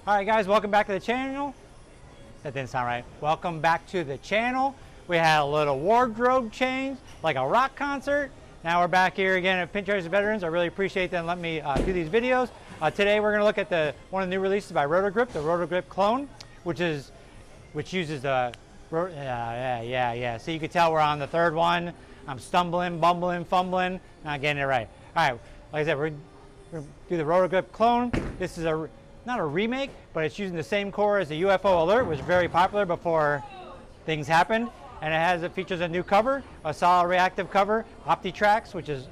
All right, guys, welcome back to the channel. That didn't sound right. Welcome back to the channel. We had a little wardrobe change, like a rock concert. Now we're back here again at Pinchasers Veterans. I really appreciate them letting me do these videos. Today we're going to look at one of the new releases by Roto Grip, the Roto Grip clone, which uses the So you can tell we're on the third one. I'm stumbling, bumbling, fumbling, not getting it right. All right, like I said, we're going to do the Roto Grip clone. This is not a remake, but it's using the same core as the UFO Alert, which was very popular before things happened. And it features a new cover, a solid reactive cover, OptiTrax, which is,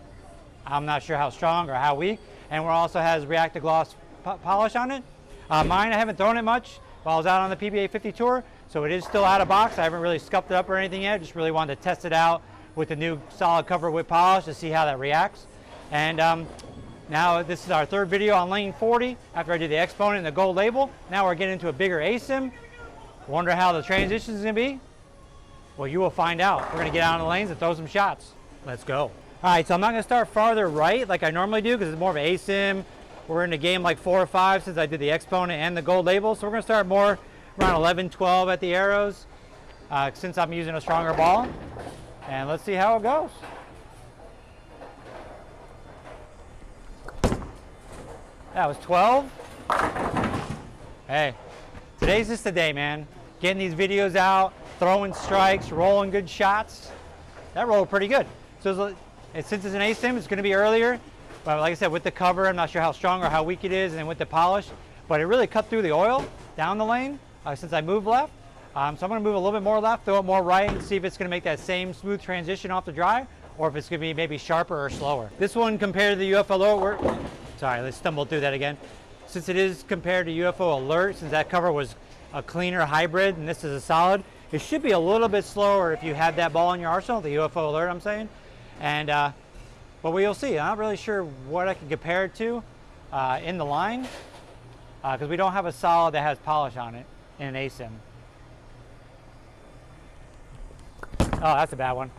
I'm not sure how strong or how weak. And it also has reactive gloss polish on it. Mine, I haven't thrown it much while I was out on the PBA 50 tour, so it is still out of box. I haven't really scuffed it up or anything yet. Just really wanted to test it out with the new solid cover with polish to see how that reacts. And now this is our third video on lane 40 after I did the exponent and the gold label. Now we're getting into a bigger ASIM. Wonder how the transition is going to be? Well, you will find out. We're going to get out on the lanes and throw some shots. Let's go. All right, so I'm not going to start farther right like I normally do because it's more of an ASIM. We're in the game like 4 or 5 since I did the exponent and the gold label. So we're going to start more around 11, 12 at the arrows since I'm using a stronger ball. And let's see how it goes. That was 12. Hey, today's just the day, man. Getting these videos out, throwing strikes, rolling good shots. That rolled pretty good. So since it's an ASIM, it's going to be earlier. But like I said, with the cover, I'm not sure how strong or how weak it is, and with the polish. But it really cut through the oil down the lane since I moved left. So I'm going to move a little bit more left, throw it more right, and see if it's going to make that same smooth transition off the dry, or if it's going to be maybe sharper or slower. This one compared to the UFO Alert, sorry, let's stumble through that again. Since it is compared to UFO Alert, since that cover was a cleaner hybrid and this is a solid, it should be a little bit slower if you had that ball in your arsenal, the UFO Alert I'm saying. And but we'll see. I'm not really sure what I can compare it to in the line because we don't have a solid that has polish on it in an ASIM. Oh, that's a bad one.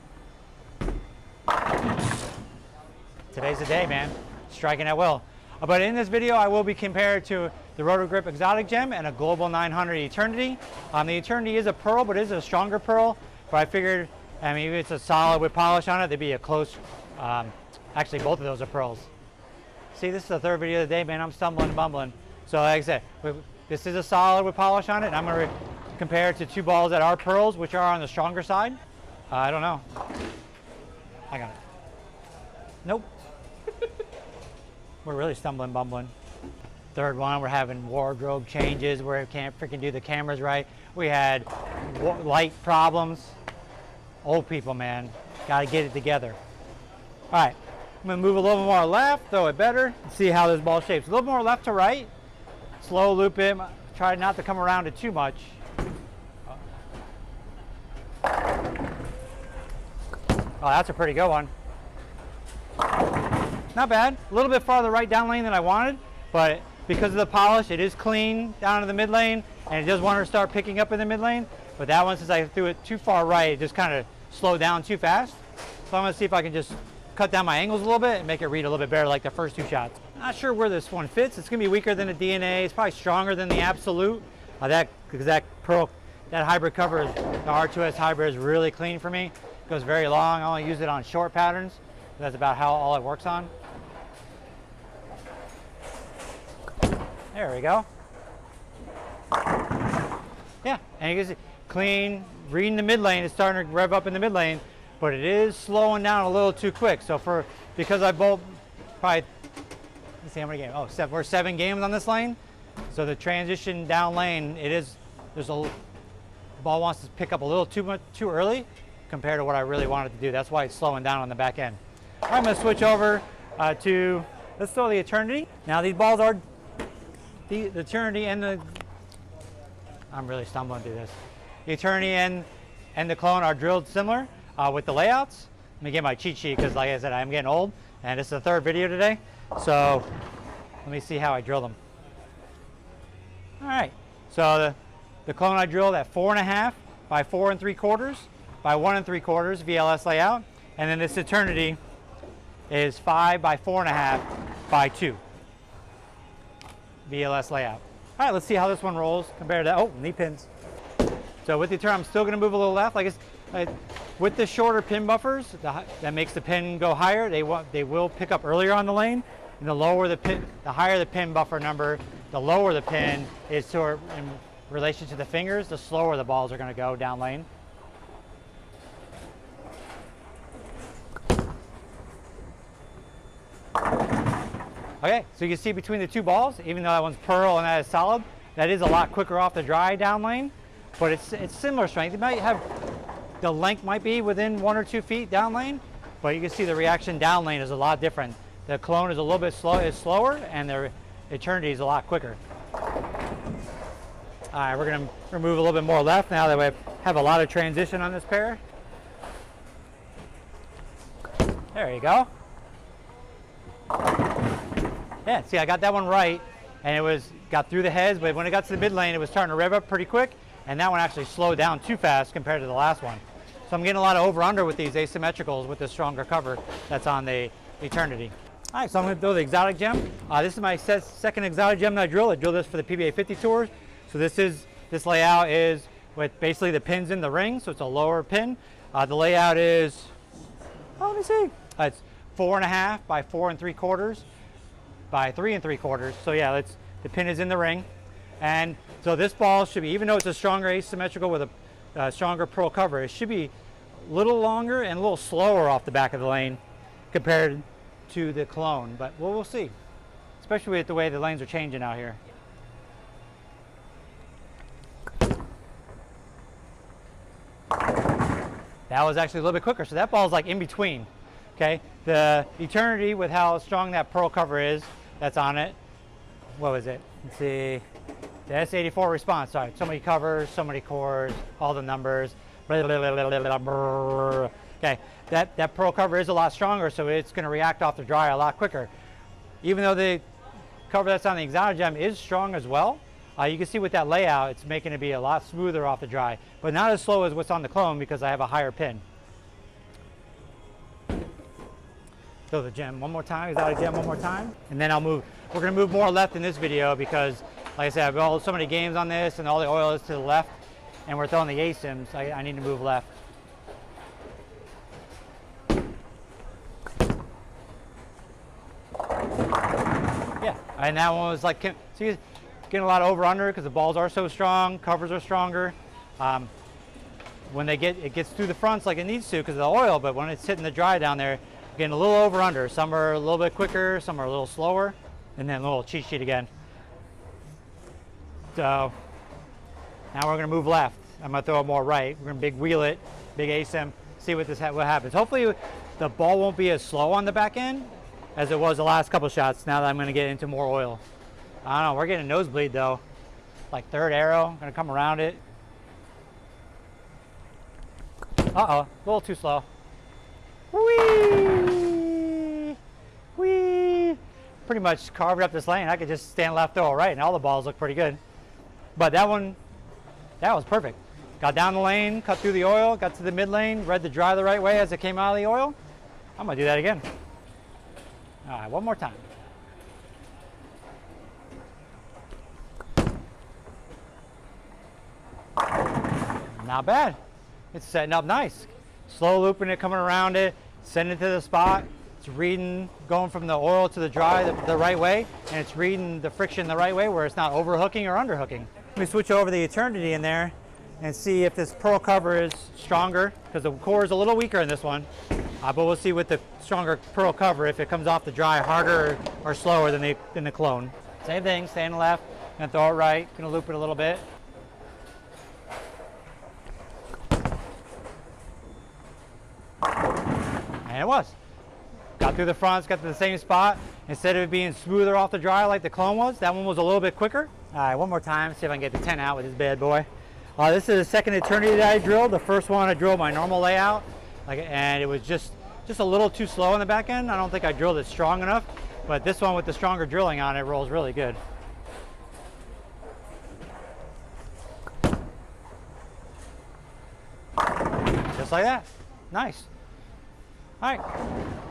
Today's the day, man. Striking at will. But in this video, I will be compared to the Roto Grip Exotic Gem and a Global 900 Eternity. The Eternity is a pearl, but it is a stronger pearl. But I figured, I mean, if it's a solid with polish on it, they'd be a close, actually both of those are pearls. See, this is the third video of the day, man. I'm stumbling and bumbling. So like I said, this is a solid with polish on it, and I'm going to compare it to 2 balls that are pearls, which are on the stronger side. I don't know. I got it. Nope. We're really stumbling, bumbling. Third one, we're having wardrobe changes where we can't freaking do the cameras right. We had light problems. Old people, man. Got to get it together. All right, I'm going to move a little more left, throw it better, see how this ball shapes. A little more left to right. Slow loop it. Try not to come around it too much. Oh, that's a pretty good one. Not bad. A little bit farther right down lane than I wanted, but because of the polish, it is clean down to the mid lane, and it does want to start picking up in the mid lane. But that one, since I threw it too far right, it just kind of slowed down too fast. So I'm going to see if I can just cut down my angles a little bit and make it read a little bit better like the first 2 shots. Not sure where this one fits. It's going to be weaker than the DNA. It's probably stronger than the Absolute. Because that hybrid cover, the R2S hybrid, is really clean for me. It goes very long. I only use it on short patterns. That's about all it works on. There we go. Yeah, and you can see clean, reading the mid lane. It's starting to rev up in the mid lane, but it is slowing down a little too quick. So because I probably, let's see how many games. Oh, we're 7 games on this lane. So the transition down lane, the ball wants to pick up a little too early compared to what I really wanted to do. That's why it's slowing down on the back end. All right, I'm going to switch over to, let's throw the Eternity. Now these balls are, the Eternity and I'm really stumbling through this. The Eternity and the clone are drilled similar with the layouts. Let me get my cheat sheet because like I said, I'm getting old and this is the 3rd video today. So let me see how I drill them. All right, so the clone I drilled at 4.5 by 4 3/4 by 1 3/4 VLS layout. And then this Eternity is 5 by 4.5 by 2 VLS layout. All right, let's see how this one rolls compared to that. Oh, knee pins. So with the turn, I'm still going to move a little left. With the shorter pin buffers, that makes the pin go higher. They will pick up earlier on the lane, and the higher the pin buffer number, the lower the pin is in relation to the fingers, the slower the balls are going to go down lane. Okay, so you can see between the two balls, even though that one's pearl and that is solid, that is a lot quicker off the dry down lane, but it's similar strength. It might have, the length might be within 1 or 2 feet down lane, but you can see the reaction down lane is a lot different. The clone is a little bit slower, and the eternity is a lot quicker. All right, we're gonna remove a little bit more left now that we have a lot of transition on this pair. There you go. Yeah, see, I got that one right, and it got through the heads, but when it got to the mid lane, it was starting to rev up pretty quick, and that one actually slowed down too fast compared to the last one. So I'm getting a lot of over-under with these asymmetricals with the stronger cover that's on the Eternity. All right, so I'm going to throw the exotic gem. This is my second exotic gem that I drilled. I drilled this for the PBA 50 tours. So this layout is with basically the pins in the ring, so it's a lower pin. The layout is, let me see, it's 4.5 by 4 3/4 by 3 3/4. So yeah, the pin is in the ring. And so this ball should be, even though it's a stronger asymmetrical with a stronger pearl cover, it should be a little longer and a little slower off the back of the lane compared to the clone. But we'll see, especially with the way the lanes are changing out here. That was actually a little bit quicker, so that ball is like in between. Okay, the Eternity, with how strong that pearl cover is that's on it, what was it? Let's see, the S84 response. Sorry, so many covers, so many cores, all the numbers. Okay, that pearl cover is a lot stronger, so it's going to react off the dry a lot quicker. Even though the cover that's on the exotic gem is strong as well, you can see with that layout, it's making it be a lot smoother off the dry, but not as slow as what's on the clone because I have a higher pin. Throw the gem one more time, exotic gem one more time, and then we're going to move more left in this video because, like I said, I've got so many games on this and all the oil is to the left, and we're throwing the ASIMs. I need to move left. Yeah, and that one was like, see, getting a lot of over under because the balls are so strong, covers are stronger. When it gets through the fronts like it needs to because of the oil, but when it's hitting the dry down there, getting a little over under. Some are a little bit quicker, some are a little slower, and then a little cheat sheet again. So now we're going to move left. I'm going to throw it more right. We're going to big wheel it, big ASIM, see what happens. Hopefully the ball won't be as slow on the back end as it was the last couple shots now that I'm going to get into more oil. I don't know, we're getting a nosebleed though. Like third arrow, I'm going to come around it. Uh-oh, a little too slow. Whee! Whee! Pretty much carved up this lane. I could just stand left, throw it right, and all the balls look pretty good. But that one, that was perfect. Got down the lane, cut through the oil, got to the mid lane, read the dry the right way as it came out of the oil. I'm going to do that again. All right, one more time. Not bad. It's setting up nice. Slow looping it, coming around it, sending it to the spot. It's reading, going from the oil to the dry the right way, and it's reading the friction the right way where it's not overhooking or underhooking. Let me switch over the Eternity in there and see if this pearl cover is stronger, because the core is a little weaker in this one. But we'll see with the stronger pearl cover if it comes off the dry harder or slower than the clone. Same thing, stay on the left, gonna throw it right, gonna loop it a little bit. And it was. Got through the fronts, got to the same spot. Instead of it being smoother off the dry like the clone was, that one was a little bit quicker. All right, one more time, see if I can get the 10 out with this bad boy. This is the second Eternity that I drilled. The first one I drilled my normal layout, and it was just a little too slow on the back end. I don't think I drilled it strong enough, but this one with the stronger drilling on it rolls really good. Just like that, nice. All right,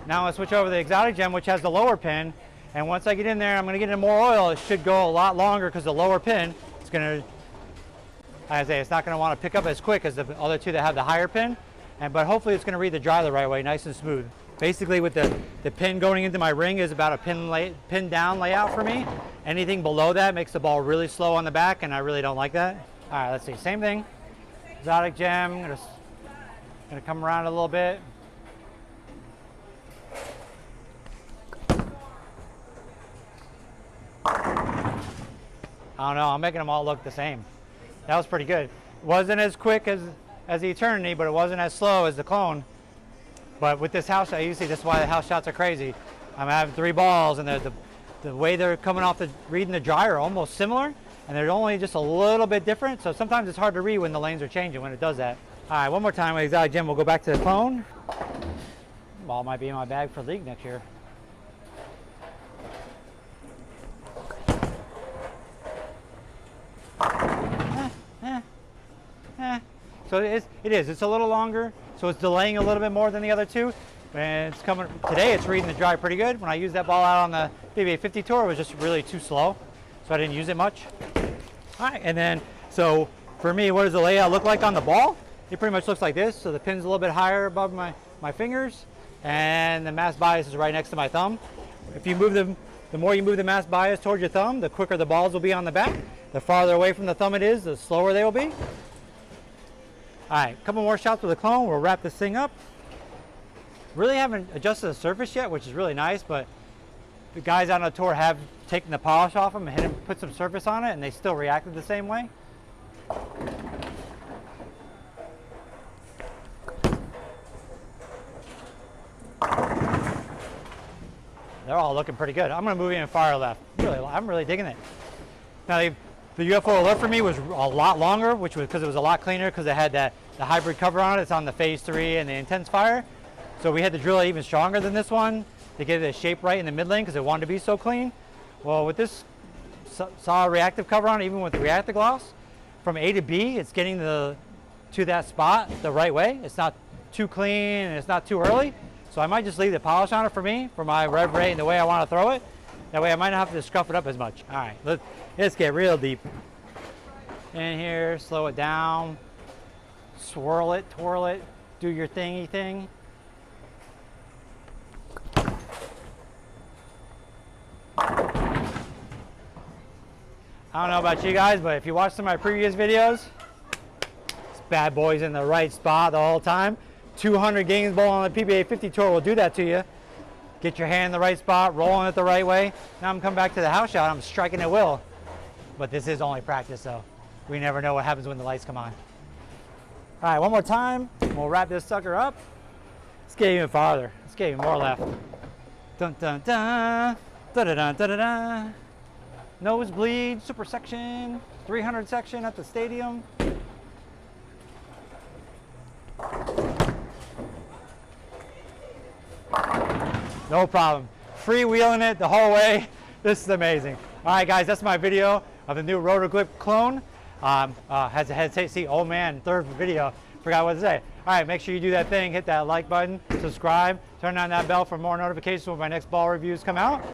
now I'm gonna switch over to the exotic gem, which has the lower pin, And once I get in there, I'm going to get in more oil. It should go a lot longer because the lower pin is going to, like I say, it's not going to want to pick up as quick as the other two that have the higher pin. But hopefully it's going to read the dry the right way, nice and smooth. Basically with the pin going into my ring is about a pin down layout for me. Anything below that makes the ball really slow on the back, and I really don't like that. All right, let's see, same thing. Exotic gem, I'm gonna come around a little bit. I don't know, I'm making them all look the same. That was pretty good. Wasn't as quick as the Eternity, but it wasn't as slow as the clone. But with this house shot, you see this is why the house shots are crazy. I'm having 3 balls, and the way they're coming off the reading the dry are almost similar, and they're only just a little bit different. So sometimes it's hard to read when the lanes are changing when it does that. All right, one more time with Exotic Gem. We'll go back to the clone. Ball might be in my bag for league next year. So it is. It's a little longer, so it's delaying a little bit more than the other two. And it's coming today. It's reading the dry pretty good. When I used that ball out on the PBA 50 tour, it was just really too slow, so I didn't use it much. All right, and then so for me, what does the layout look like on the ball? It pretty much looks like this. So the pin's a little bit higher above my fingers, and the mass bias is right next to my thumb. If you move the more you move the mass bias towards your thumb, the quicker the balls will be on the back. The farther away from the thumb it is, the slower they will be. All right, a couple more shots with the clone. We'll wrap this thing up. Really haven't adjusted the surface yet, which is really nice, but the guys on the tour have taken the polish off them and put some surface on it, and they still reacted the same way. They're all looking pretty good. I'm gonna move in far left. I'm really digging it. Now the UFO alert for me was a lot longer, which was because it was a lot cleaner because it had the hybrid cover on it. It's on the phase 3 and the intense fire. So we had to drill it even stronger than this one to get the shape right in the mid lane because it wanted to be so clean. Well, with this solid reactive cover on it, even with the reactive gloss, from A to B, it's getting to that spot the right way. It's not too clean and it's not too early. So I might just leave the polish on it for me, for my rev rate and the way I want to throw it. That way I might not have to scruff it up as much. All right, let's get real deep. In here, slow it down, swirl it, twirl it, do your thingy thing. I don't know about you guys, but if you watched some of my previous videos, this bad boy's in the right spot the whole time. 200 games ball on the PBA 50 tour will do that to you. Get your hand in the right spot, rolling it the right way. Now I'm coming back to the house shot, I'm striking at will. But this is only practice, so we never know what happens when the lights come on. All right, one more time. We'll wrap this sucker up. Let's get even farther. Let's get even more left. Dun dun dun, da da da da da da. Nosebleed, super section, 300 section at the stadium. No problem. Freewheeling it the whole way. This is amazing. All right, guys, that's my video of the new Roto Grip clone. Had to hesitate, see, oh man, third video, forgot what to say. All right, make sure you do that thing, hit that like button, subscribe, turn on that bell for more notifications when my next ball reviews come out.